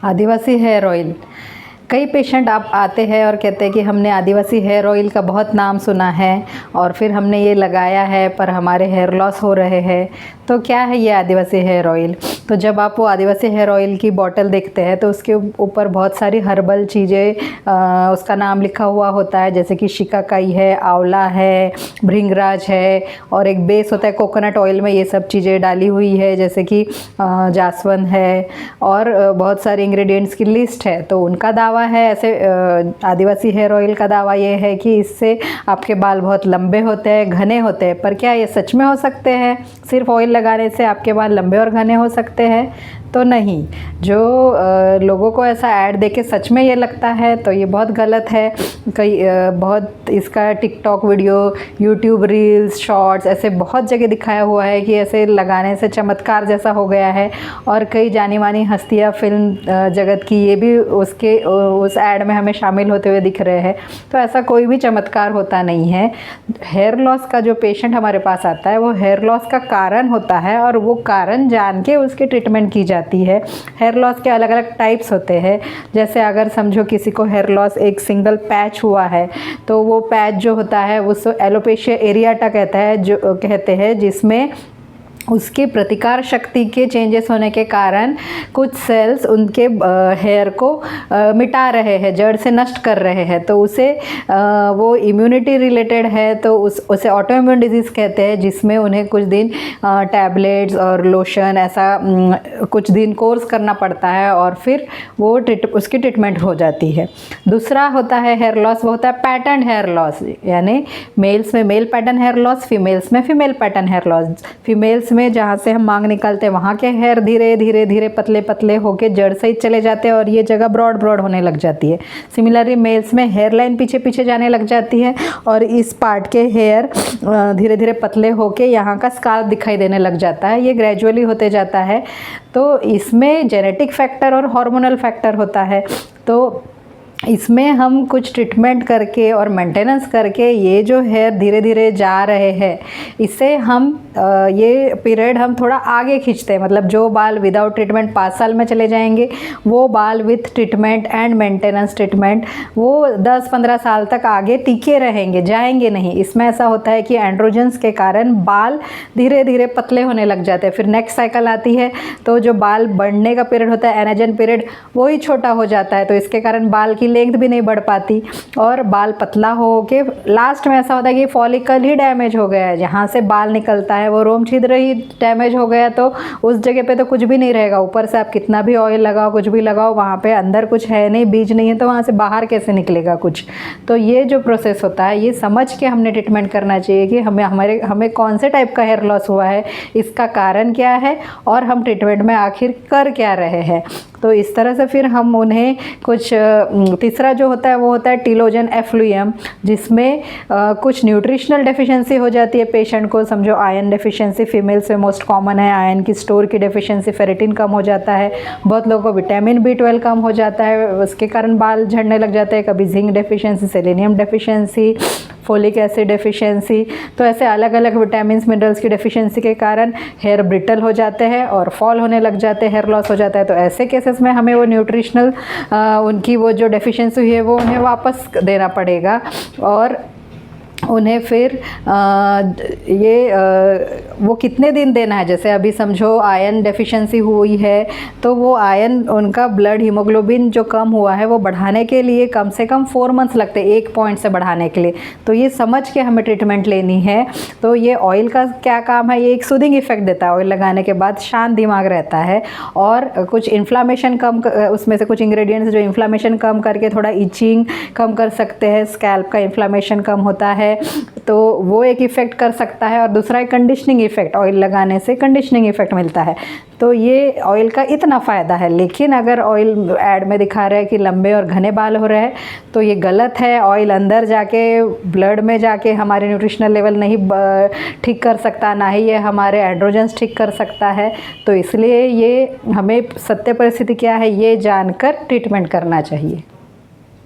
आदिवासी hair oil. कई patient आप आते हैं और कहते हैं कि हमने आदिवासी हेयर ऑयल का बहुत नाम सुना है और फिर हमने ये लगाया है पर हमारे हेयर लॉस हो रहे हैं। तो क्या है ये आदिवासी हेयर ऑयल? तो जब आप वो आदिवासी हेयर ऑयल की बॉटल देखते हैं तो उसके ऊपर बहुत सारी हर्बल चीज़ें उसका नाम लिखा हुआ होता है, जैसे कि शिकाकाई है, आंवला है, भृंगराज है और एक बेस होता है कोकोनट ऑयल में ये सब चीज़ें डाली हुई है, जैसे कि जासवंद है और बहुत सारे इंग्रेडिएंट्स की लिस्ट है। तो उनका दावा है, ऐसे आदिवासी हेयर ऑयल का दावा ये है कि इससे आपके बाल बहुत लंबे होते हैं, घने होते हैं। पर क्या ये सच में हो सकते हैं? सिर्फ ऑयल लगाने से आपके बाल लंबे और घने हो सकते हैं? तो नहीं। जो लोगों को ऐसा ऐड देके सच में ये लगता है तो ये बहुत गलत है। कई बहुत इसका TikTok video, YouTube reels, shorts ऐसे बहुत जगह दिखाया हुआ है कि ऐसे लगाने से चमत्कार जैसा हो गया है और कई जानी मानी हस्तियाँ फिल्म जगत की ये भी उस ऐड में हमें शामिल होते हुए दिख रहे हैं। तो ऐसा कोई भी चमत्कार होता नहीं है। हेयर लॉस का जो पेशेंट हमारे पास आता है वो हेयर लॉस का कारण होता है और वो कारण जान के उसकी ट्रीटमेंट की जाती है। हेयर लॉस के अलग अलग टाइप्स होते हैं। जैसे अगर समझो किसी को हेयर लॉस एक सिंगल पैच हुआ है तो वो पैच जो होता है उसको एलोपेशिया एरियाटा कहते हैं, जिसमें उसकी प्रतिकार शक्ति के चेंजेस होने के कारण कुछ सेल्स उनके हेयर को मिटा रहे हैं, जड़ से नष्ट कर रहे हैं। तो उसे वो इम्यूनिटी रिलेटेड है तो उसे ऑटो इम्यून डिजीज़ कहते हैं, जिसमें उन्हें कुछ दिन टैबलेट्स और लोशन ऐसा कुछ दिन कोर्स करना पड़ता है और फिर वो उसकी ट्रीटमेंट हो जाती है। दूसरा होता है हेयर लॉस, वो होता है पैटर्न हेयर लॉस, यानी मेल्स में male pattern hair loss, females में female pattern hair loss. Females में जहाँ से हम मांग निकालते हैं वहाँ के हेयर धीरे धीरे धीरे पतले पतले होके जड़ से ही चले जाते हैं और ये जगह ब्रॉड होने लग जाती है। सिमिलरली मेल्स में हेयर लाइन पीछे पीछे जाने लग जाती है और इस पार्ट के हेयर धीरे धीरे पतले होके यहाँ का स्काल्प दिखाई देने लग जाता है। ये ग्रेजुअली होते जाता है। तो इसमें जेनेटिक फैक्टर और हार्मोनल फैक्टर होता है। तो इसमें हम कुछ ट्रीटमेंट करके और मेंटेनेंस करके ये जो हेयर धीरे धीरे जा रहे हैं, इससे हम ये पीरियड हम थोड़ा आगे खींचते हैं। मतलब जो बाल विदाउट ट्रीटमेंट 5 साल में चले जाएंगे, वो बाल with treatment and maintenance treatment वो 10-15 साल तक आगे टिके रहेंगे, जाएंगे नहीं। इसमें ऐसा होता है कि एंड्रोजन्स के कारण बाल धीरे धीरे पतले होने लग जाते हैं। फिर नेक्स्ट साइकिल आती है तो जो बाल बढ़ने का पीरियड होता है, एनाजन पीरियड, वो ही छोटा हो जाता है। तो इसके कारण बाल की लेंथ भी नहीं बढ़ पाती और बाल पतला हो के लास्ट में ऐसा होता है कि फॉलिकल ही डैमेज हो गया है। जहाँ से बाल निकलता है वो रोम छिद्र ही डैमेज हो गया, तो उस जगह पे तो कुछ भी नहीं रहेगा। ऊपर से आप कितना भी ऑयल लगाओ, कुछ भी लगाओ, वहाँ पे अंदर कुछ है नहीं, बीज नहीं है, तो वहाँ से बाहर कैसे निकलेगा कुछ। तो ये जो प्रोसेस होता है ये समझ के हमने ट्रीटमेंट करना चाहिए कि हमें कौन से टाइप का हेयर लॉस हुआ है, इसका कारण क्या है और हम ट्रीटमेंट में आखिर कर क्या रहे हैं। तो इस तरह से फिर हम उन्हें कुछ तीसरा जो होता है वो होता है टिलोजन एफ्लुएम, जिसमें कुछ न्यूट्रिशनल डेफिशिएंसी हो जाती है पेशेंट को। समझो आयरन डेफिशिएंसी फीमेल्स में मोस्ट कॉमन है, आयरन की स्टोर की डेफिशिएंसी, फेरेटिन कम हो जाता है। बहुत लोगों को विटामिन B12 कम हो जाता है, उसके कारण बाल झड़ने लग जाते हैं। कभी zinc deficiency, selenium deficiency, folic acid deficiency. तो ऐसे अलग अलग विटामिन मिनरल्स की डेफिशिएंसी के कारण हेयर ब्रिटल हो जाते हैं और फॉल होने लग जाते हैं, हेयर लॉस हो जाता है। तो ऐसे केसेस में हमें वो न्यूट्रिशनल उनकी वो जो डेफिशिएंसी हुई है वो उन्हें वापस देना पड़ेगा और उन्हें फिर वो कितने दिन देना है। जैसे अभी समझो आयरन डेफिशिएंसी हुई है तो वो आयरन, उनका ब्लड हीमोग्लोबिन जो कम हुआ है वो बढ़ाने के लिए कम से कम 4 मंथ्स लगते हैं 1 पॉइंट से बढ़ाने के लिए। तो ये समझ के हमें ट्रीटमेंट लेनी है। तो ये ऑयल का क्या काम है, ये एक सूदिंग इफेक्ट देता है। ऑयल लगाने के बाद शांत दिमाग रहता है और कुछ इन्फ्लामेशन कम, उसमें से कुछ इंग्रेडिएंट्स जो इन्फ्लामेशन कम करके थोड़ा इचिंग कम कर सकते हैं, स्कैल्प का इन्फ्लामेशन कम होता है, तो वो एक इफ़ेक्ट कर सकता है। और दूसरा है कंडीशनिंग इफ़ेक्ट, ऑयल लगाने से कंडीशनिंग इफ़ेक्ट मिलता है। तो ये ऑयल का इतना फ़ायदा है। लेकिन अगर ऑयल ऐड में दिखा रहा है कि लंबे और घने बाल हो रहे हैं तो ये गलत है। ऑयल अंदर जाके ब्लड में जाके हमारे न्यूट्रिशनल लेवल नहीं ठीक कर सकता, ना ही ये हमारे एंड्रोजन्स ठीक कर सकता है। तो इसलिए ये हमें सत्य परिस्थिति क्या है ये जानकर ट्रीटमेंट करना चाहिए।